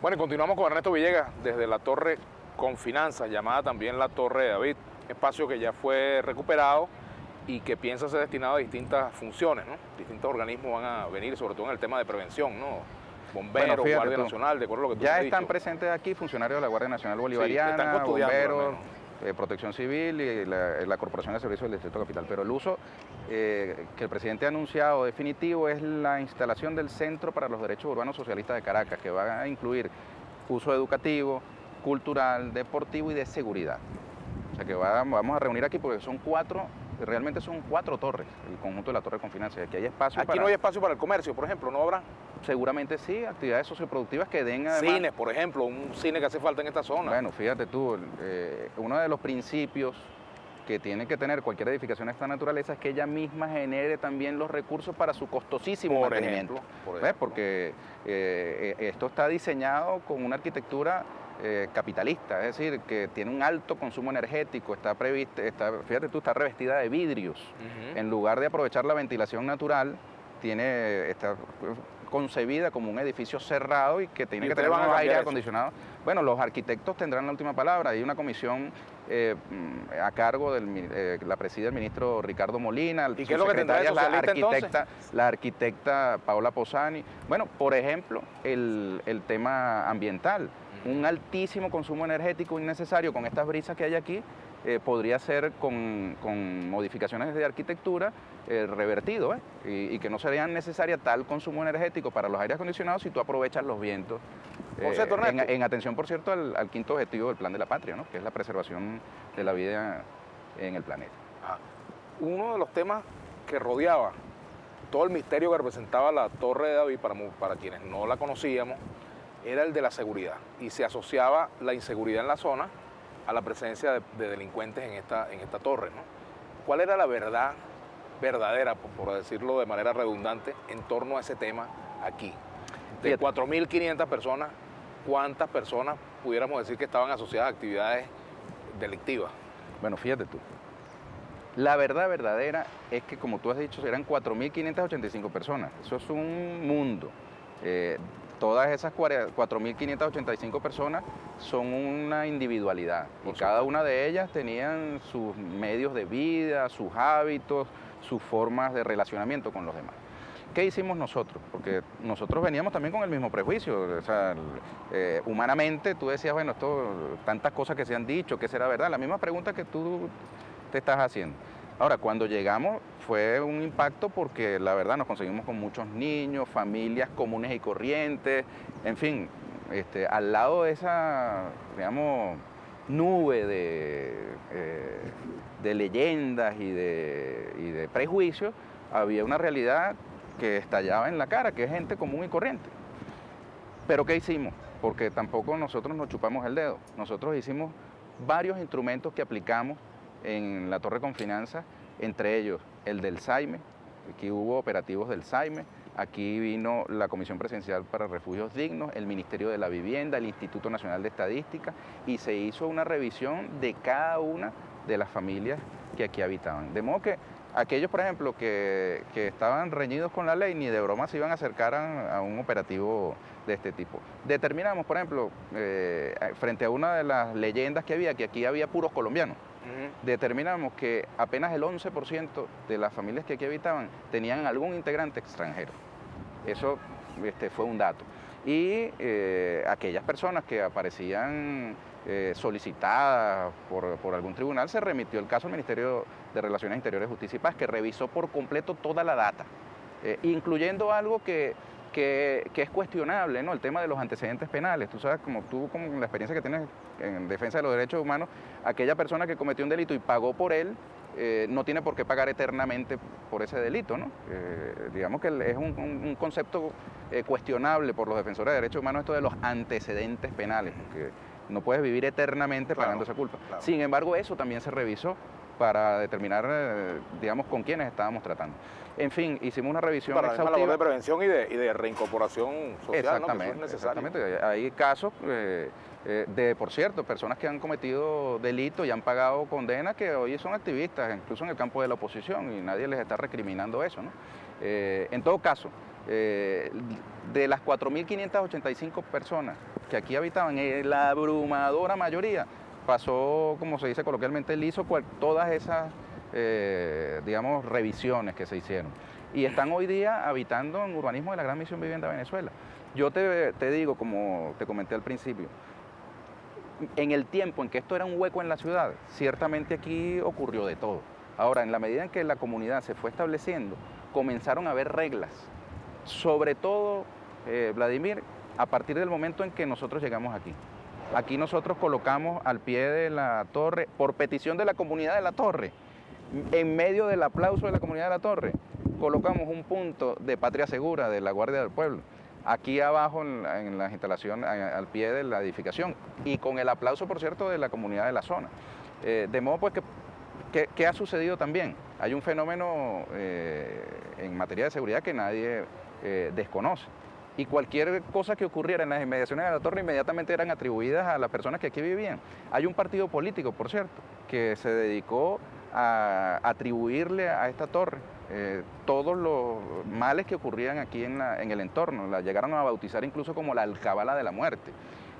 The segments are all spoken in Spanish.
Bueno, y continuamos con Ernesto Villegas desde la Torre Confinanza, llamada también la Torre de David, espacio que ya fue recuperado y que piensa ser destinado a distintas funciones, ¿no? Distintos organismos van a venir, sobre todo en el tema de prevención, ¿no? Bomberos, Bueno, Guardia Nacional, de acuerdo a lo que tú ya me has están dicho. presentes aquí funcionarios de la Guardia Nacional Sí, que están Bolivariana, custodiando al bomberos, menos. Protección Civil y la Corporación de Servicios del Distrito Capital. Pero el uso que el presidente ha anunciado definitivo es la instalación del Centro para los Derechos Urbanos Socialistas de Caracas, que va a incluir uso educativo, cultural, deportivo y de seguridad. O sea que vamos a reunir aquí porque realmente son cuatro torres, el conjunto de la Torre Confinanza. Aquí hay espacio Aquí no hay espacio para el comercio, por ejemplo, ¿no habrá? Seguramente sí, actividades socioproductivas que den además... Cines, por ejemplo, un cine que hace falta en esta zona. Bueno, fíjate tú, uno de los principios que tiene que tener cualquier edificación de esta naturaleza es que ella misma genere también los recursos para su costosísimo mantenimiento. ¿Ves? Porque esto está diseñado con una arquitectura capitalista, es decir, que tiene un alto consumo energético, fíjate tú, está revestida de vidrios. En lugar de aprovechar la ventilación natural, está concebida como un edificio cerrado y que tiene que tener unos aire acondicionado. Bueno, los arquitectos tendrán la última palabra. Hay una comisión a cargo la preside el ministro Ricardo Molina. ¿Y qué es lo que tendrá de socialista la arquitecta Paola Posani. Bueno, por ejemplo, el tema ambiental. Un altísimo consumo energético innecesario con estas brisas que hay aquí podría ser con modificaciones de arquitectura revertido y que no sería necesaria tal consumo energético para los aires acondicionados si tú aprovechas los vientos. En atención, por cierto, al quinto objetivo del Plan de la Patria, ¿no? Que es la preservación de la vida en el planeta. Uno de los temas que rodeaba todo el misterio que representaba la Torre de David, para quienes no la conocíamos, era el de la seguridad, y se asociaba la inseguridad en la zona a la presencia de delincuentes en esta torre, ¿no? ¿Cuál era la verdad verdadera, por decirlo de manera redundante, en torno a ese tema aquí? De 4.500 personas, ¿cuántas personas pudiéramos decir que estaban asociadas a actividades delictivas? Bueno, fíjate tú. La verdad verdadera es que, como tú has dicho, eran 4.585 personas. Eso es un mundo. Todas esas 4.585 personas son una individualidad y cada una de ellas tenían sus medios de vida, sus hábitos, sus formas de relacionamiento con los demás. ¿Qué hicimos nosotros? Porque nosotros veníamos también con el mismo prejuicio. O sea, humanamente tú decías, bueno, tantas cosas que se han dicho, ¿qué será verdad? La misma pregunta que tú te estás haciendo. Ahora, cuando llegamos fue un impacto porque la verdad nos conseguimos con muchos niños, familias comunes y corrientes, en fin, al lado de esa, digamos, nube de leyendas y de prejuicios, había una realidad que estallaba en la cara, que es gente común y corriente. ¿Pero qué hicimos? Porque tampoco nosotros nos chupamos el dedo. Nosotros hicimos varios instrumentos que aplicamos en la Torre Confinanza, entre ellos el del SAIME. Aquí hubo operativos del SAIME, aquí vino la Comisión Presidencial para Refugios Dignos, el Ministerio de la Vivienda, el Instituto Nacional de Estadística, y se hizo una revisión de cada una de las familias que aquí habitaban. De modo que aquellos, por ejemplo, que estaban reñidos con la ley, ni de broma se iban a acercar a un operativo de este tipo. Determinamos, por ejemplo, frente a una de las leyendas que había, que aquí había puros colombianos, determinamos que apenas el 11% de las familias que aquí habitaban tenían algún integrante extranjero. Eso fue un dato. Y aquellas personas que aparecían solicitadas por algún tribunal, se remitió el caso al Ministerio de Relaciones Interiores, Justicia y Paz, que revisó por completo toda la data, incluyendo algo que es cuestionable, ¿no? El tema de los antecedentes penales. Tú sabes, como la experiencia que tienes en defensa de los derechos humanos, aquella persona que cometió un delito y pagó por él, no tiene por qué pagar eternamente por ese delito, ¿no? Digamos que es un concepto cuestionable por los defensores de derechos humanos, esto de los antecedentes penales, porque no puedes vivir eternamente pagando esa culpa. Claro. Sin embargo, eso también se revisó para determinar, digamos, con quiénes estábamos tratando. En fin, hicimos una revisión exhaustiva. Para la labor de prevención y de reincorporación social, exactamente, ¿no? Que eso es necesario. Exactamente. Hay casos por cierto, personas que han cometido delitos y han pagado condenas que hoy son activistas, incluso en el campo de la oposición, y nadie les está recriminando eso, ¿no? En todo caso, de las 4.585 personas que aquí habitaban, la abrumadora mayoría pasó, como se dice coloquialmente, liso todas esas, digamos, revisiones que se hicieron. Y están hoy día habitando en urbanismo de la Gran Misión Vivienda Venezuela. Yo te digo, como te comenté al principio, en el tiempo en que esto era un hueco en la ciudad, ciertamente aquí ocurrió de todo. Ahora, en la medida en que la comunidad se fue estableciendo, comenzaron a haber reglas. Sobre todo, Vladimir, a partir del momento en que nosotros llegamos aquí. Aquí nosotros colocamos al pie de la torre, por petición de la comunidad de la torre, en medio del aplauso de la comunidad de la torre, colocamos un punto de patria segura de la Guardia del Pueblo, aquí abajo en las instalaciones, al pie de la edificación, y con el aplauso, por cierto, de la comunidad de la zona. De modo pues que ha sucedido también. Hay un fenómeno en materia de seguridad que nadie desconoce. Y cualquier cosa que ocurriera en las inmediaciones de la torre inmediatamente eran atribuidas a las personas que aquí vivían. Hay un partido político, por cierto, que se dedicó a atribuirle a esta torre todos los males que ocurrían aquí en el entorno. La llegaron a bautizar incluso como la alcabala de la muerte.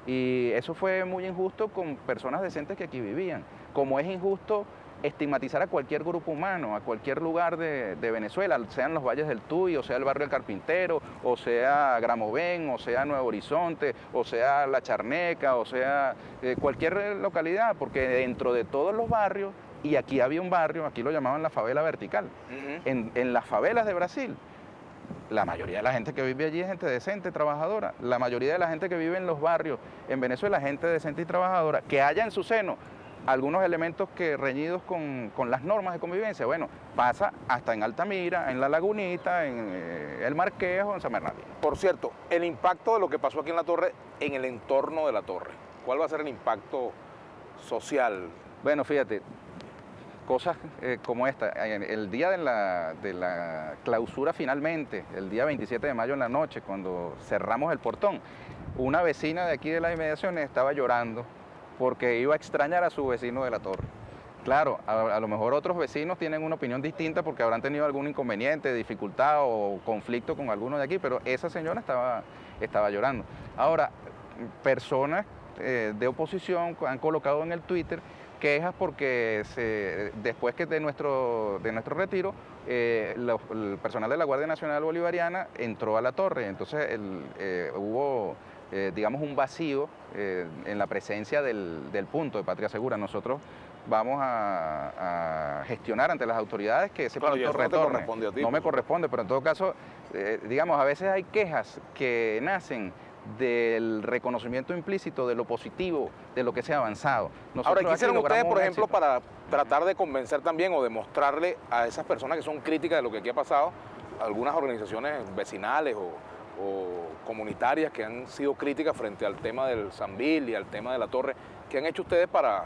Y eso fue muy injusto con personas decentes que aquí vivían. Como es injusto estigmatizar a cualquier grupo humano, a cualquier lugar de Venezuela, sean los Valles del Tuy, o sea el barrio del Carpintero, o sea Gramovén, o sea Nuevo Horizonte, o sea La Charneca, o sea cualquier localidad, porque dentro de todos los barrios, y aquí había un barrio, aquí lo llamaban la favela vertical, en las favelas de Brasil, la mayoría de la gente que vive allí es gente decente, trabajadora. La mayoría de la gente que vive en los barrios en Venezuela es gente decente y trabajadora, que haya en su seno algunos elementos que reñidos con las normas de convivencia. Bueno, pasa hasta en Altamira, en La Lagunita, en El Marqués o en San Bernardino. Por cierto, el impacto de lo que pasó aquí en la torre, en el entorno de la torre. ¿Cuál va a ser el impacto social? Bueno, fíjate, cosas como esta, el día de la clausura finalmente, el día 27 de mayo en la noche, cuando cerramos el portón, una vecina de aquí de las inmediaciones estaba llorando porque iba a extrañar a su vecino de la torre. Claro, a lo mejor otros vecinos tienen una opinión distinta porque habrán tenido algún inconveniente, dificultad o conflicto con alguno de aquí, pero esa señora estaba llorando. Ahora, personas de oposición han colocado en el Twitter quejas porque después que de nuestro retiro, el personal de la Guardia Nacional Bolivariana entró a la torre, entonces hubo digamos un vacío en la presencia del punto de Patria Segura. Nosotros vamos a gestionar ante las autoridades que ese punto retorne. No te corresponde a ti. No me corresponde, pero en todo caso, digamos, a veces hay quejas que nacen del reconocimiento implícito de lo positivo, de lo que se ha avanzado. Ahora, ¿qué hicieron ustedes, por ejemplo, para tratar de convencer también o demostrarle a esas personas que son críticas de lo que aquí ha pasado, algunas organizaciones vecinales o comunitarias que han sido críticas frente al tema del Sambil y al tema de la torre, ¿qué han hecho ustedes para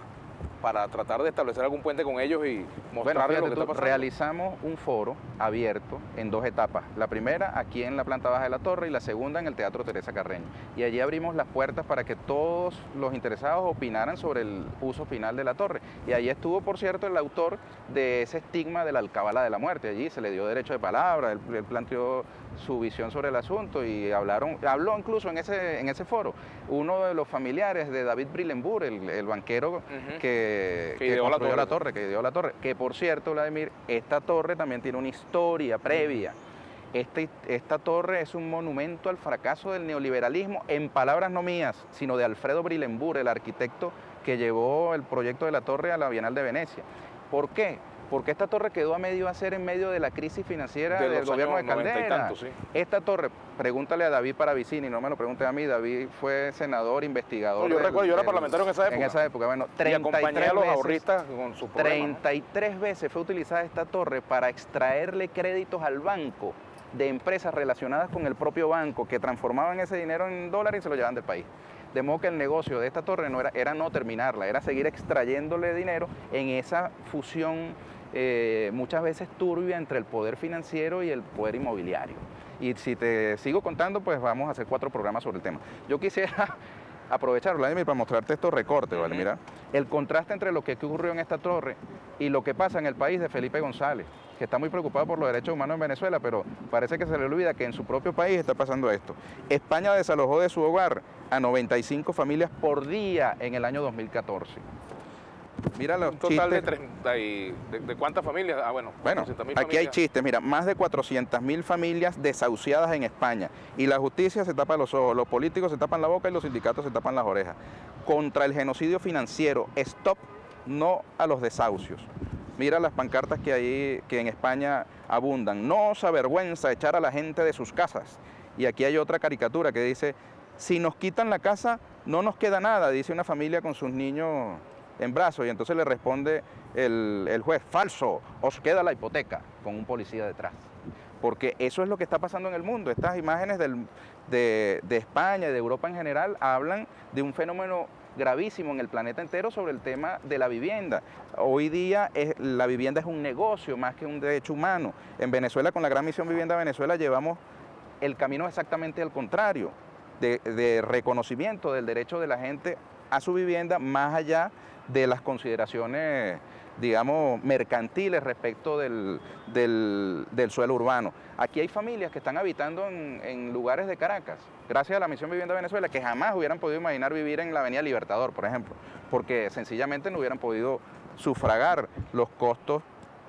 tratar de establecer algún puente con ellos y mostrarles lo que está pasando? Realizamos un foro abierto en 2 etapas. La primera aquí en la planta baja de la torre y la segunda en el Teatro Teresa Carreño. Y allí abrimos las puertas para que todos los interesados opinaran sobre el uso final de la torre. Y allí estuvo, por cierto, el autor de ese estigma de la alcabala de la muerte. Allí se le dio derecho de palabra, él planteó su visión sobre el asunto y habló incluso en ese foro uno de los familiares de David Brillenburg, el banquero que construyó la torre, que ideó la torre. Que por cierto, Vladimir, esta torre también tiene una historia previa. Esta torre es un monumento al fracaso del neoliberalismo, en palabras no mías, sino de Alfredo Brillenburg, el arquitecto que llevó el proyecto de la torre a la Bienal de Venecia. ¿Por qué? Porque esta torre quedó a medio hacer en medio de la crisis financiera del gobierno de Caldera. Sí. Esta torre, pregúntale a David Paravicini, no me lo pregunte a mí, David fue senador, investigador. No, yo recuerdo, yo era parlamentario en esa época. En esa época, bueno, 33 los ahorristas con su problema. 33 veces fue utilizada esta torre para extraerle créditos al banco de empresas relacionadas con el propio banco, que transformaban ese dinero en dólares y se lo llevaban del país. De modo que el negocio de esta torre era no terminarla, era seguir extrayéndole dinero en esa fusión muchas veces turbia entre el poder financiero y el poder inmobiliario. Y si te sigo contando, pues vamos a hacer 4 programas sobre el tema. Yo quisiera aprovechar, Vladimir, para mostrarte estos recortes, ¿vale? Mira, el contraste entre lo que ocurrió en esta torre y lo que pasa en el país de Felipe González, que está muy preocupado por los derechos humanos en Venezuela, pero parece que se le olvida que en su propio país está pasando esto. España desalojó de su hogar a 95 familias por día en el año 2014. Mira los Un total chistes. de 30 ¿de cuántas familias? Bueno, Bueno, 400.000 aquí hay familias. chistes, mira, más de 400.000 familias desahuciadas en España y la justicia se tapa los ojos, los políticos se tapan la boca y los sindicatos se tapan las orejas. Contra el genocidio financiero, stop, no a los desahucios. Mira las pancartas que en España abundan. No os avergüenza echar a la gente de sus casas. Y aquí hay otra caricatura que dice, si nos quitan la casa, no nos queda nada, dice una familia con sus niños en brazos. Y entonces le responde el juez, falso, os queda la hipoteca, con un policía detrás. Porque eso es lo que está pasando en el mundo. Estas imágenes de España y de Europa en general hablan de un fenómeno gravísimo en el planeta entero sobre el tema de la vivienda. Hoy día la vivienda es un negocio más que un derecho humano. En Venezuela, con la Gran Misión Vivienda Venezuela, llevamos el camino exactamente al contrario, de reconocimiento del derecho de la gente a su vivienda, más allá de las consideraciones, digamos, mercantiles respecto del suelo urbano. Aquí hay familias que están habitando en lugares de Caracas, gracias a la Misión Vivienda Venezuela, que jamás hubieran podido imaginar vivir en la Avenida Libertador, por ejemplo, porque sencillamente no hubieran podido sufragar los costos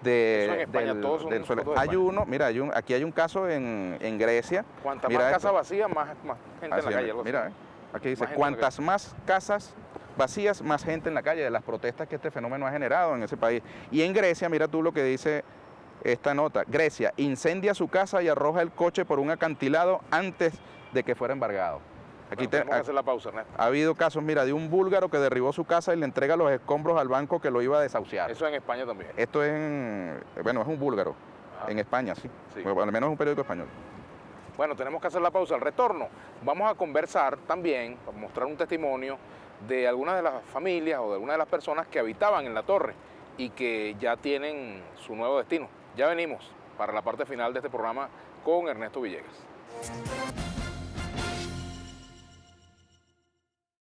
Eso en España, del todos son suelo. costos de Hay España. uno, mira, aquí hay un caso en Grecia. Cuanta Mira más esto. casa vacía, más gente en la calle. Algo así. Mira, aquí dice, Más gente en la cuantas más casas vacías, más gente en la calle, de las protestas que este fenómeno ha generado en ese país. Y en Grecia, mira tú lo que dice esta nota, Grecia incendia su casa y arroja el coche por un acantilado antes de que fuera embargado. Aquí Bueno, tenemos que hacer la pausa, Ernesto. ha habido casos, mira, de un búlgaro que derribó su casa y le entrega los escombros al banco que lo iba a desahuciar. Eso en España también. Esto es bueno, es un búlgaro, Ajá. en España, sí. Sí. Bueno, al menos es un periódico español. Bueno, tenemos que hacer la pausa. Al retorno vamos a conversar también, para mostrar un testimonio de algunas de las familias o de algunas de las personas que habitaban en la torre y que ya tienen su nuevo destino. Ya venimos para la parte final de este programa con Ernesto Villegas.